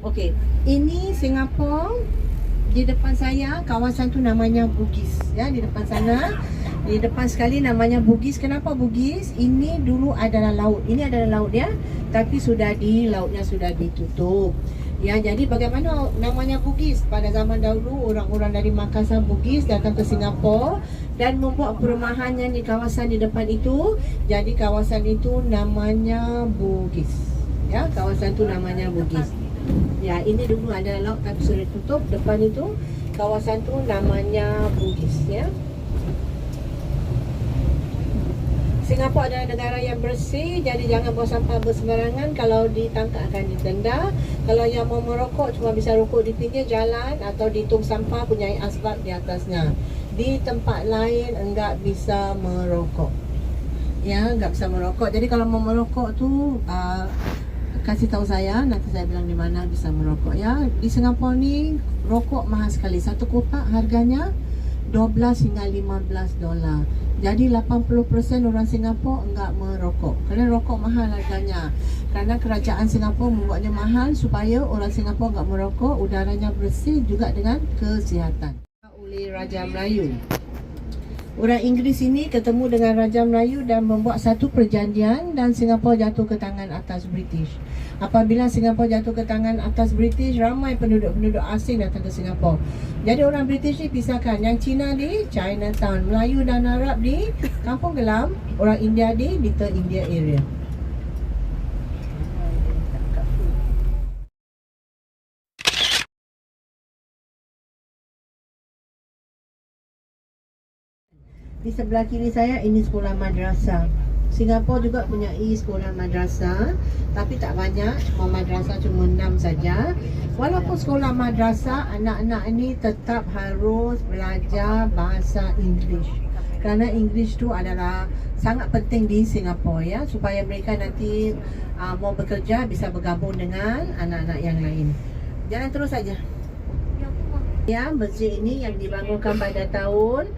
Okey, ini Singapura. Di depan saya kawasan tu namanya Bugis ya, di depan sana. Di depan sekali namanya Bugis. Kenapa Bugis? Ini dulu adalah laut. Ini adalah laut ya, tapi lautnya sudah ditutup. Ya, jadi bagaimana namanya Bugis? Pada zaman dahulu orang-orang dari Makassar Bugis datang ke Singapura dan membuat perumahannya di kawasan di depan itu. Jadi kawasan itu namanya Bugis. Ya, kawasan itu namanya Bugis. Ya, ini dulu ada laut tapi sudah tutup. Depan itu kawasan tu namanya Bugis ya. Singapura adalah negara yang bersih, jadi jangan buang sampah bersebarangan. Kalau ditangkap akan didenda. Kalau yang mau merokok cuma bisa rokok di pinggir jalan atau di tong sampah punya asbak di atasnya. Di tempat lain enggak bisa merokok. Ya, enggak bisa merokok. Jadi kalau mau merokok tu kasih tahu saya, nanti saya bilang di mana bisa merokok ya. Di Singapura ni rokok mahal sekali. Satu kotak harganya 12 hingga 15 dolar. Jadi 80% orang Singapura enggak merokok. Kerana rokok mahal harganya. Kerana kerajaan Singapura membuatnya mahal supaya orang Singapura enggak merokok, udaranya bersih juga dengan kesihatan. Oleh Raja Melayu. Orang Inggeris ini ketemu dengan Raja Melayu dan membuat satu perjanjian dan Singapura jatuh ke tangan atas British. Apabila Singapura jatuh ke tangan atas British, ramai penduduk-penduduk asing datang ke Singapura. Jadi orang British ni pisahkan, yang Cina di Chinatown, Melayu dan Arab di Kampung Gelam, orang India di Little India area. Di sebelah kiri saya ini sekolah madrasah. Singapura juga punya sekolah madrasah, tapi tak banyak, cuma madrasah cuma 6 saja. Walaupun sekolah madrasah, anak-anak ini tetap harus belajar bahasa Inggeris. Kerana Inggeris tu adalah sangat penting di Singapura ya, supaya mereka nanti mau bekerja bisa bergabung dengan anak-anak yang lain. Jalan terus saja. Ya, masjid ini yang dibangunkan pada tahun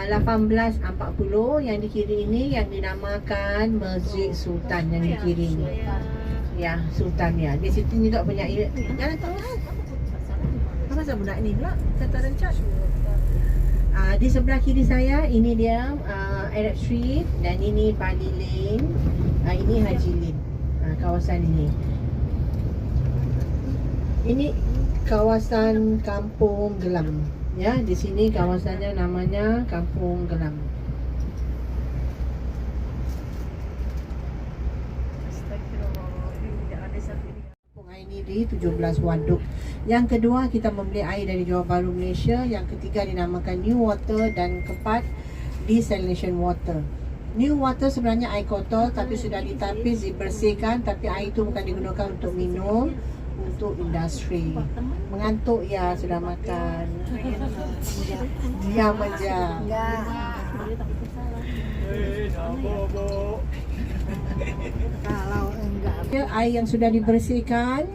1840. Yang di kiri ini yang dinamakan Masjid Sultan yang di kiri ini. Ya, Sultan ya. Di situ juga punya jalan terus. Apa pasal budak ni pula? Kata rencak. Di sebelah kiri saya ini dia Arab Street dan ini Pali Lane. Ini Haji Lane. Kawasan ini. Ini kawasan Kampung Gelam. Ya, di sini kawasannya namanya Kampung Gelam. Kampung air ini di 17 waduk. Yang kedua kita membeli air dari Johor Bahru Malaysia. Yang ketiga dinamakan New Water dan keempat Desalination Water. New Water sebenarnya air kotor tapi sudah ditapis, dibersihkan, tapi air itu bukan digunakan untuk minum, untuk industri. Mengantuk ya, sudah makan. Diam aja. Kalau enggak, air yang sudah dibersihkan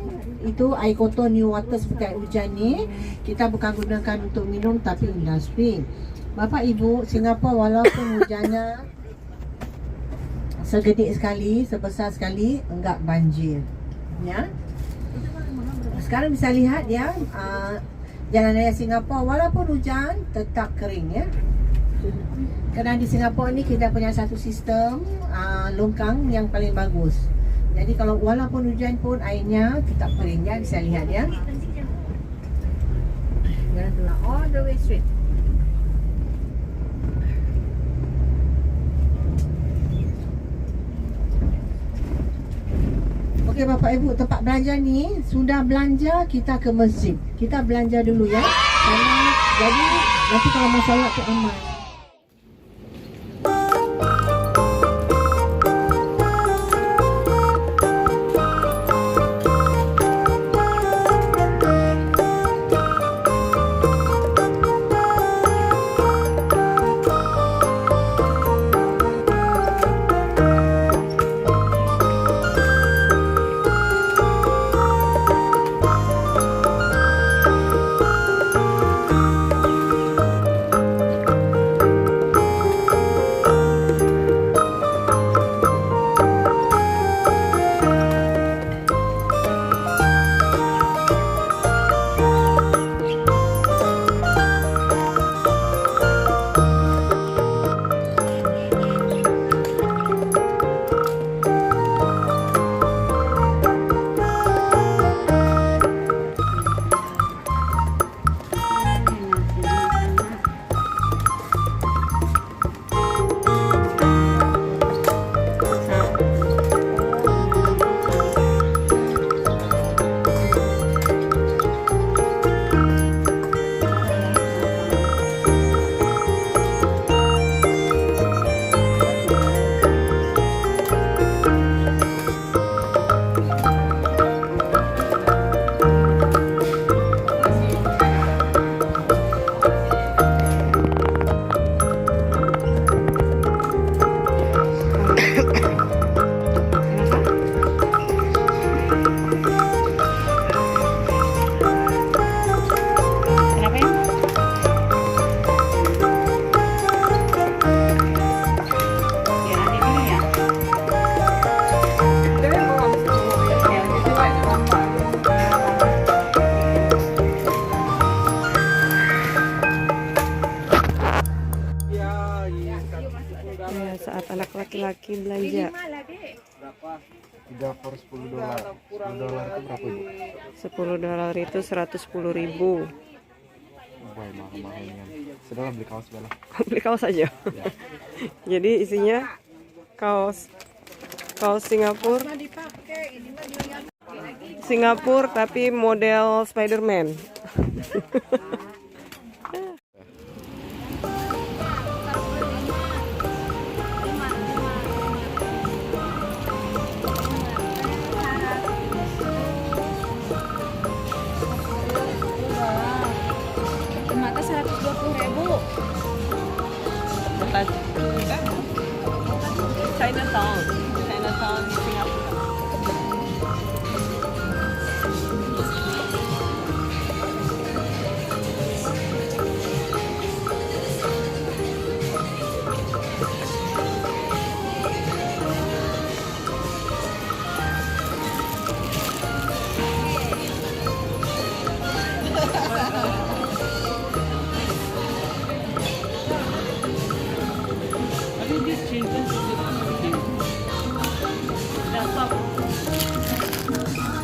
itu air kotor New Water seperti air hujan ni, kita bukan gunakan untuk minum tapi industri. Bapak Ibu, Singapura walaupun hujannya segede sekali, sebesar sekali, enggak banjir. Ya. Sekarang bisa lihat ya, jalan raya Singapura walaupun hujan tetap kering ya. Kerana di Singapura ni kita punya satu sistem longkang yang paling bagus. Jadi kalau walaupun hujan pun airnya tetap kering ya, bisa lihat ya. Jalan tu all the way straight. Okey Bapak Ibu, tempat belanja ni sudah belanja, kita ke masjid. Kita belanja dulu ya. Jadi nanti kalau masalah tu aman. Pergi belanja. Berapa? 3 for $10. $10 itu berapa ibu? $10 itu 110.000. Boy, mahal-mahalnya. Sudahlah beli kaos bela. Beli kaos aja. Ya. Jadi isinya kaos Singapura. Singapura tapi model Spider-Man. Mata 120.000. Chinatown di Singapura.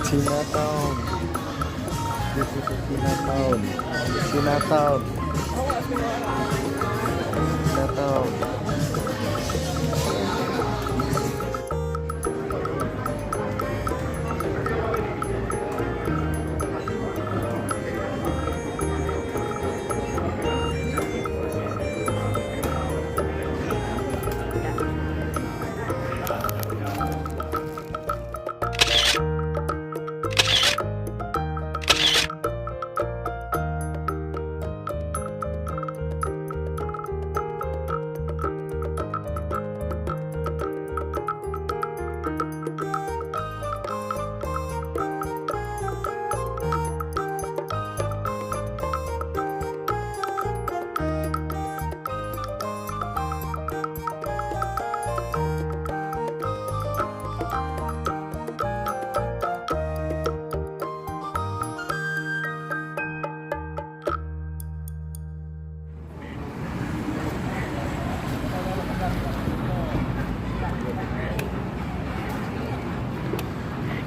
Chinatown. This is Chinatown. Chinatown. Chinatown.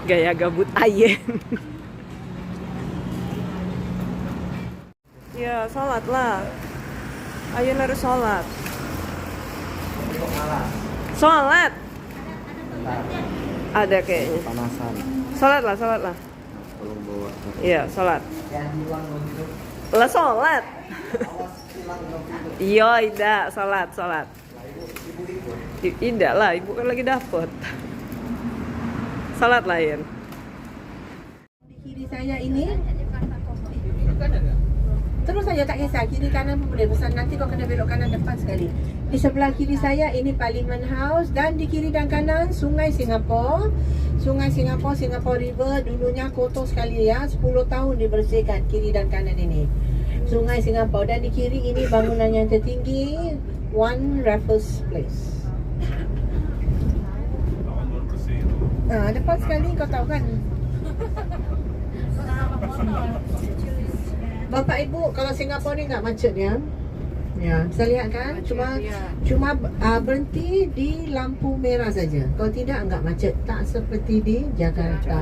Gaya gabut Ayen. Ya, sholat lah. Ayen harus sholat. Sholat. Ada kayaknya. Panasan. Sholat lah. Tolong bawa. Iya, sholat. Lah sholat. Iya, tidak, sholat. Tidak lah, ibu kan lagi dapet. Sholat lah, Ayen. Di kiri saya ini terus saja, tak kisah kiri kanan pun boleh, pesan nanti kau kena belok kanan depan sekali. Di sebelah kiri saya ini Parliament House, dan di kiri dan kanan Sungai Singapura. Singapore River dulunya kotor sekali ya, 10 tahun dibersihkan kiri dan kanan ini. Sungai Singapura, dan di kiri ini bangunan yang tertinggi One Raffles Place. Depan sekali kau tahu kan. Bapak Ibu, kalau Singapura ni enggak macet ya. Ya, bisa lihat kan? Cuma berhenti di lampu merah saja. Kalau tidak enggak macet, tak seperti di Jakarta.